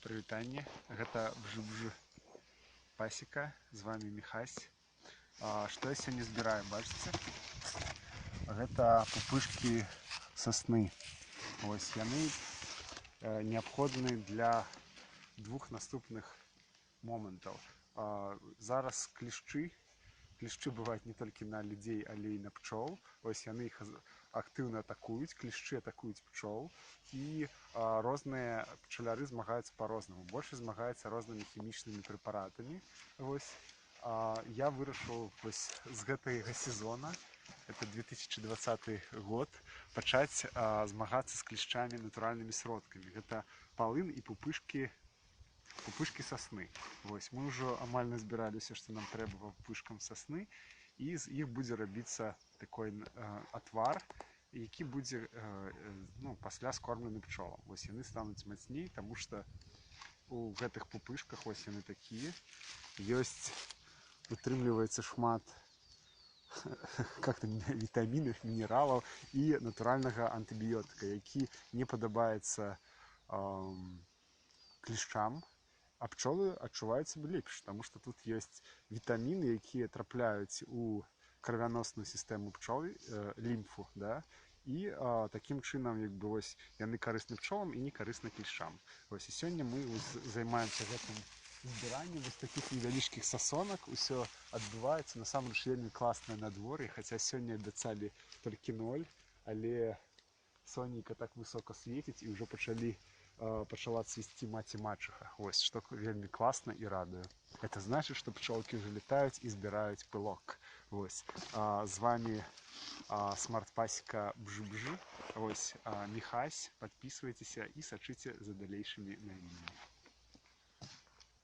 Прывітанне, гэта бжы-бжы пасека, з вами Михась. Што я сёння збіраю, бачыце? Гэта пупышкі сасны. Вось яны неабходны для двух наступных момантаў. Зараз клішчы бываюць не толькі на людзей, але і на пчол. Вось яны іх актыўна атакуюць, клішчы атакуюць пчол, і розныя пчаляры змагаюцца па-рознаму. Больш змагаюцца рознымі хімічнымі прэпаратамі. Вось я вырашыў з гэтага сезона, это 2020 год, пачаць змагацца з клішчамі натуральнымі сродкамі. Гэта палын і пупышкі сасны. Вось мы ўжо амаль назбіралі ўсё, што нам трэба пупышкам сасны, і з іх будзе рабіцца такой атвар, які будзе пасля скормлены пчолам. Вось яны стануць мацней, таму што у гэтых пупышках вось яны такія. Ёсць, утрымліваецца шмат вітамінаў, мінералаў і натуральнага антыбіётыка, які не падабаецца клішчам, а пчолы адчуваюць сябе лепш, таму што тут ёсць вітаміны, якія трапляюць у крывяносную сістэму пчол, лімфу, да? І такім чынам яны карысны пчолам і не карысны клішчам. Вось, і сёння мы займаемся гэтым збіраннем вось такіх невялічкіх сасонак. Усё адбываецца насамрэч вельмі класнае надвор'е, хаця сёння абяцалі толькі 0, але сонейка так высока свеціць і ўжо пачала цвісці маці-мачыха. Вось, што вельмі класна і радуе. Это значыць, што пчолкі ўжо летаюць і збіраюць пылок. Вось, з вами смарт-пасека бжы-бжы. Вось, Михась, подписывайтеся і сачыце за далейшымі навінамі.